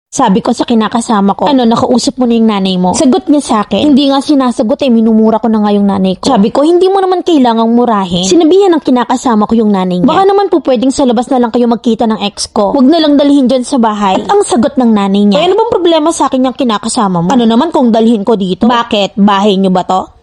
Sabi ko sa kinakasama ko, nakausap mo na yung nanay mo? Sagot niya sa akin, hindi nga sinasagot minumura ko na nga yung nanay ko. Sabi ko, hindi mo naman kailangang murahin. Sinabihan ng kinakasama ko yung nanay niya. Baka naman po pwedeng sa labas na lang kayo magkita ng ex ko. Huwag na lang dalhin dyan sa bahay. At ang sagot ng nanay niya, ano bang problema sa akin yung kinakasama mo? Ano naman kung dalhin ko dito? Bakit? Bahay niyo ba to?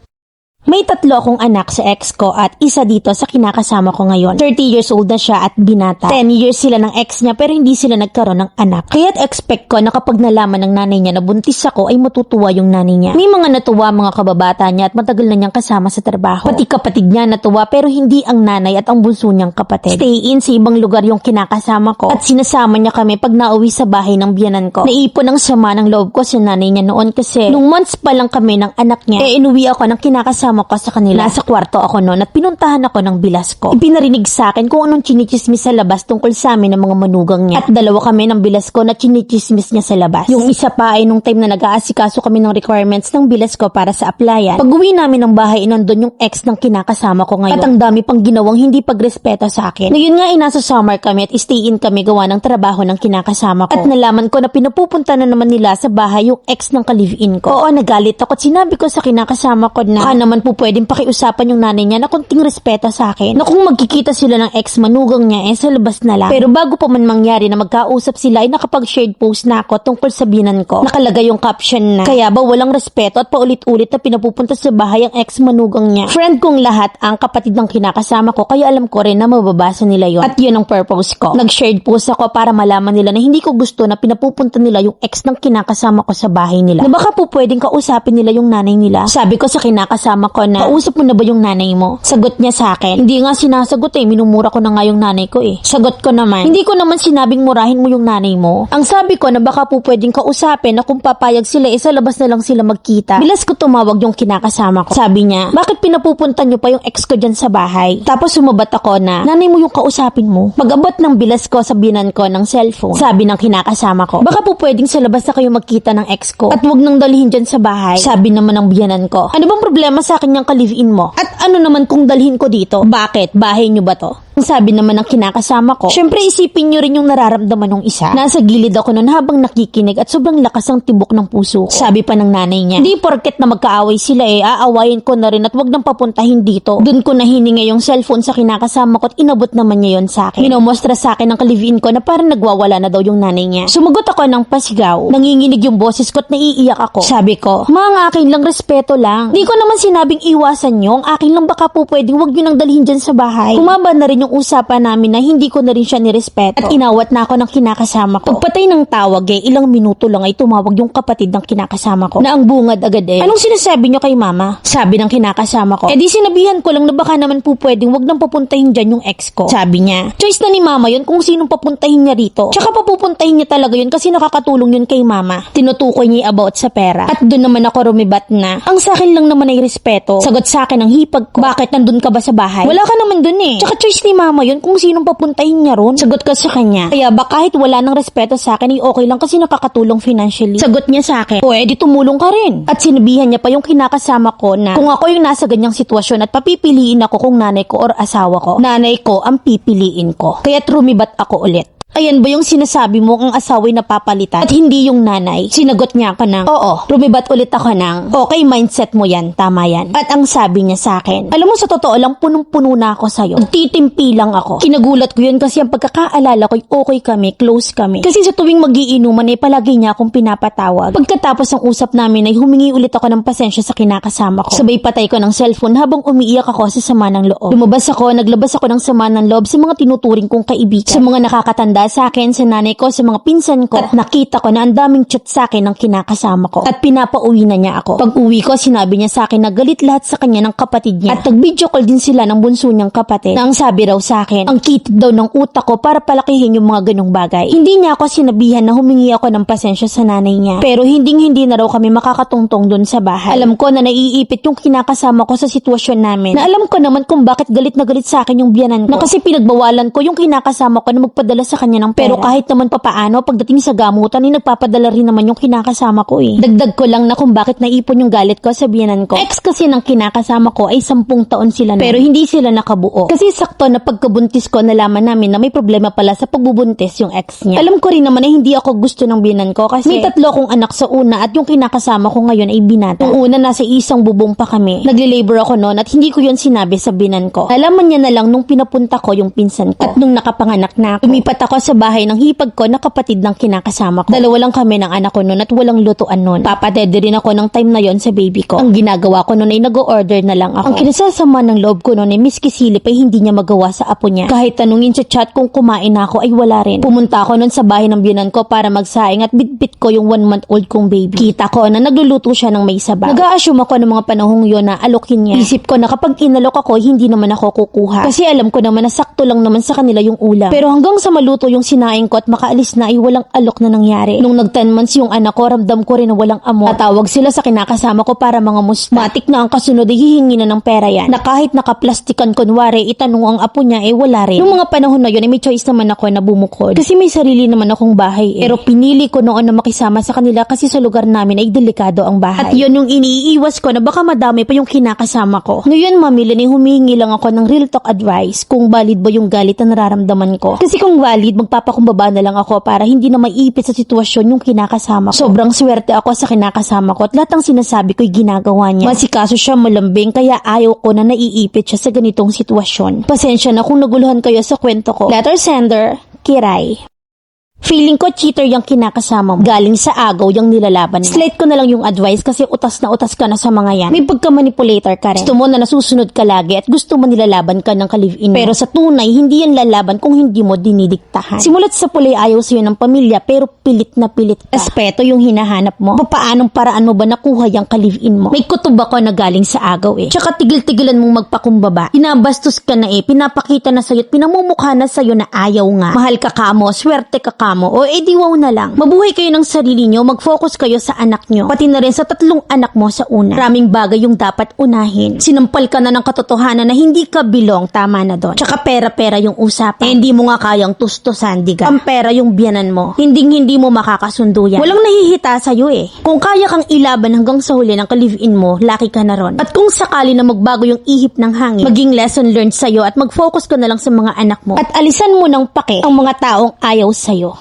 May 3 akong anak sa ex ko at isa dito sa kinakasama ko ngayon. 30 years old na siya at binata. 10 years sila ng ex niya pero hindi sila nagkaroon ng anak. Kaya't expect ko na kapag nalaman ng nanay niya na buntis ako ay matutuwa yung nanay niya. May mga natuwa mga kababata niya at matagal na niyang kasama sa trabaho. Pati kapatid niya natuwa pero hindi ang nanay at ang bunso niyang kapatid. Stay in sa ibang lugar yung kinakasama ko at sinasama niya kami pag nauwi sa bahay ng biyanan ko. Naipon ang sama ng loob ko sa nanay niya noon kasi nung months pa lang kami ng anak niya, inuwi ako ng kinakasama ko sa kanila. Nasa kwarto ako noon at pinuntahan ako ng bilas ko. Ipinarinig sa akin kung anong chinichismis sa labas tungkol sa amin ng mga manugang niya. At 2 kami ng bilas ko na chinichismis niya sa labas. Yung isa pa ay nung time na nag-aasikaso kami ng requirements ng bilas ko para sa applyan. Pag uwi namin ng bahay, nandun yung ex ng kinakasama ko ngayon. At ang dami pang ginawang hindi pagrespeto sa akin. Ngayon nga nasa summer kami at stay in kami gawa ng trabaho ng kinakasama ko. At nalaman ko na pinupupunta na naman nila sa bahay yung ex ng ka-live-in ko. Oo, nagalit ako at sinabi ko sa kinakasama ko na naman po pwedeng pakiusapan yung nanay niya na konting respeto sa akin. Na kung magkikita sila ng ex-manugang niya sa labas na lang. Pero bago pa man mangyari na magkausap sila ay nakapag-shared post na ako tungkol sa binan ko. Nakalagay yung caption na, kaya ba walang respeto at paulit-ulit na pinapupunta sa bahay ang ex-manugang niya. Friend kong lahat ang kapatid ng kinakasama ko kaya alam ko rin na mababasa nila yon. At yun ang purpose ko. Nag-shared post ako para malaman nila na hindi ko gusto na pinapupunta nila yung ex ng kinakasama ko sa bahay nila. Na baka po pwedeng kausapin nila yung nanay nila. Sabi ko sa kinakasama ko na, kausap mo na ba yung nanay mo? Sagot niya sa akin, hindi nga sinasagot minumura ko na nga yung nanay ko Sagot ko naman, hindi ko naman sinabing murahin mo yung nanay mo. Ang sabi ko na baka po pwedeng kausapin na kung papayag sila sa labas na lang sila magkita. Bilas ko tumawag yung kinakasama ko. Sabi niya, bakit pinapupunta niyo pa yung ex ko dyan sa bahay? Tapos sumabat ako na, nanay mo yung kausapin mo. Mag-abot ng bilas ko sa binan ko ng cellphone. Sabi ng kinakasama ko, baka po pwedeng sa labas na kayo magkita ng ex ko at wag nang dalhin dyan sa bahay. Sabi naman ng biyanan ko, ano bang problema sa akin yung ka-live-in mo? At ano naman kung dalhin ko dito? Bakit? Bahay niyo ba to? Ang sabi naman ng kinakasama ko, syempre isipin nyo rin yung nararamdaman ng isa. Nasa gilid ako nun habang nakikinig at sobrang lakas ang tibok ng puso ko. Sabi pa ng nanay niya, hindi porket na magkaaway sila aawayin ko na rin at wag nang papuntahin dito. Doon ko nahininga yung cellphone sa kinakasama ko at inabot naman niya yon sa akin. Minomostra sa akin ng ka-live-in ko na parang nagwawala na daw yung nanay niya. Sumagot ako ng pasigaw. Nanginginig yung boses ko at naiiyak ako. Sabi ko, mga akin lang, respeto lang. Di ko naman sinabing iwasan nyo. Ang akin lang baka po pwedeng wag nyo nang dalhin dyan sa bahay. Kumaba na rin yung usapan namin na hindi ko na rin siya nirespeto. At inawat na ako ng kinakasama ko. Pagpatay ng tawag ilang minuto lang ay tumawag yung kapatid ng kinakasama ko na ang bungad agad anong sinasabi nyo kay mama? Sabi ng kinakasama ko, di sinabihan ko lang na baka naman po pwedeng wag nang papuntahin dyan yung ex ko. Sabi niya, choice na ni mama yun kung sinong papuntahin niya rito. Tsaka papupuntahin niya talaga yun kasi nakakatulong yun kay mama. Tinutukoy niya about sa pera. At doon naman ako rumibat na, ang sa akin lang naman ay respeto. Sagot sa akin ang hipag ko, bakit nandun ka ba sa bahay? Wala ka naman dun Tsaka choice ni mama yun kung sinong papuntahin niya ron. Sagot ko sa kanya, kaya ba kahit wala nang respeto sa akin ay okay lang kasi nakakatulong financially. Sagot niya sa akin, pwede tumulong ka rin. At sinabihan niya pa yung kinakasama ko na kung ako yung nasa ganyang sitwasyon at papipiliin ako kung nanay ko or asawa ko, nanay ko ang pipiliin ko. Kaya trumibat ako ulit. Ayan ba yung sinasabi mo ang asawa'y napapalitan at hindi yung nanay? Sinagot niya ako ng, oo. Rumibat ulit ako ng, okay, mindset mo yan, tama yan. At ang sabi niya sa akin, alam mo sa totoo lang, punong-puno na ako sa'yo. Nagtitimpi lang ako. Kinagulat ko yun kasi ang pagkakaalala ko, okay kami, close kami. Kasi sa tuwing magiinuman ay palagi niya akong pinapatawag. Pagkatapos ng usap namin ay humingi ulit ako ng pasensya sa kinakasama ko. Sabay patay ko ng cellphone habang umiiyak ako sa sama ng loob. Naglabas ako ng sama ng loob sa mga tinuturing kong kaibigan, sa mga nakakatanda sa akin, sa nanay ko, sa mga pinsan ko. At nakita ko na ang daming chat sa akin ng kinakasama ko. At pinapauwi na niya ako. Pag uwi ko, sinabi niya sa akin na galit lahat sa kanya ng kapatid niya. At nag-video call din sila ng bunso niyang kapatid na ang sabi raw sa akin, ang kitid daw ng utak ko para palakihin yung mga ganong bagay. Hindi niya ako sinabihan na humingi ako ng pasensya sa nanay niya. Pero hindi na raw kami makakatungtong doon sa bahay. Alam ko na naiipit yung kinakasama ko sa sitwasyon namin. Na alam ko naman kung bakit galit na galit sa akin yung biyanan ko. Na kasi pinagbawalan ko yung kinakasama ko na magpadala sa kanya ng pera. Pero kahit naman papaano, pagdating sa gamutan, nagpapadala rin naman yung kinakasama ko eh. Dagdag ko lang na kung bakit naipon yung galit ko sa biyanan ko. Ex kasi ng kinakasama ko ay 10 taon sila na. Pero hindi sila nakabuo. Kasi sakto na pagkabuntis ko, nalaman namin na may problema pala sa pagbubuntis yung ex niya. Alam ko rin naman na hindi ako gusto ng biyanan ko kasi may 3 akong anak sa una at yung kinakasama ko ngayon ay binata. Yung una nasa isang bubong pa kami. Nagle-labor ako noon at hindi ko yun sinabi sa biyanan ko. Alaman niya na lang nung pinapunta ko yung pinsan ko. At nung nakapanganak na ako, lumipat ako sa bahay ng hipag ko na kapatid ng kinakasama ko. 2 lang kami ng anak ko noon at walang lutuan noon. Papatede rin ako ng time na yon sa baby ko. Ang ginagawa ko noon ay nag-order na lang ako. Ang kinasasama ng loob ko noon ay miski silip ay hindi niya magawa sa apo niya. Kahit tanungin sa chat kung kumain na ako ay wala rin. Pumunta ako noon sa bahay ng biyanan ko para magsaing at bitbit ko yung 1-month-old kong baby. Kita ko na nagluluto siya ng may sabaw. Nag-a-assume ako ng mga panahong yon na alokin niya. Isip ko na kapag inalok ako, hindi naman ako kukuha. Kasi alam ko naman na sakto lang naman sa kanila yung ulam. Pero hanggang sa maluto yung sinaing ko at makaalis na ay walang alok na nangyari. Nung nag-10 months yung anak ko, ramdam ko rin na walang amo. Tatawag sila sa kinakasama ko para mga musta. Matik na ang kasunod ay hihingi na ng pera yan. Na kahit nakaplastikan kunwari, itanong ang apo niya eh wala rin. Nung mga panahon na yun ay may choice naman ako na bumukod. Kasi may sarili naman akong bahay eh. Pero pinili ko noon na makisama sa kanila kasi sa lugar namin ay delikado ang bahay. At yun yung iniiwas ko na baka madami pa yung kinakasama ko. Ngayon mamili ni humihingi lang ako ng real talk advice kung valid ba yung galit na nararamdaman ko. Kasi kung valid, magpapakumbaba na lang ako para hindi na maiipit sa sitwasyon yung kinakasama ko. Sobrang swerte ako sa kinakasama ko at lahat ng sinasabi ko'y ginagawa niya. Masikaso siya, malambing, kaya ayaw ko na naiipit siya sa ganitong sitwasyon. Pasensya na kung naguluhan kayo sa kwento ko. Letter sender, Kiray. Feeling ko cheater yung kinakasama mo. Galing sa agaw yung nilalaban niya. Slate ko na lang yung advice kasi utas na utas ka na sa mga yan. May pagka-manipulator ka rin. Gusto mo na nasusunod ka lagi at gusto mo nilalaban ka ng ka-live-in mo. Pero sa tunay, hindi yan lalaban kung hindi mo dinidiktahan. Simulat sa pulay ayaw sa'yo ng pamilya pero pilit na pilit ka. Aspeto yung hinahanap mo. Paanong paraan mo ba nakuha yung ka-live-in mo? May kutob ako na galing sa agaw eh. Tsaka tigil-tigilan mong magpakumbaba. Pinabastos ka na eh. Pinapakita na sa'yo at pinamumukha na sa'yo na ayaw nga. Mahal ka kamo, swerte ka mo o edi wow na lang. Mabuhay kayo ng sarili nyo, mag-focus kayo sa anak nyo. Pati na rin sa 3 anak mo sa una. Maraming bagay yung dapat unahin. Sinampal ka na ng katotohanan na hindi ka bilong, tama na doon. Tsaka pera-pera yung usapan. Hindi mo nga kayang tustusan, diga. Ang pera yung biyanan mo. Hindi mo makakasundo yan. Walang nahihita sa'yo eh. Kung kaya kang ilaban hanggang sa huli ng ka-live-in mo, laki ka na ron. At kung sakali na magbago yung ihip ng hangin, maging lesson learned sa'yo at mag-focus ka na lang sa mga anak mo. At alisan mo ng pake ang mga taong ayaw sa'yo.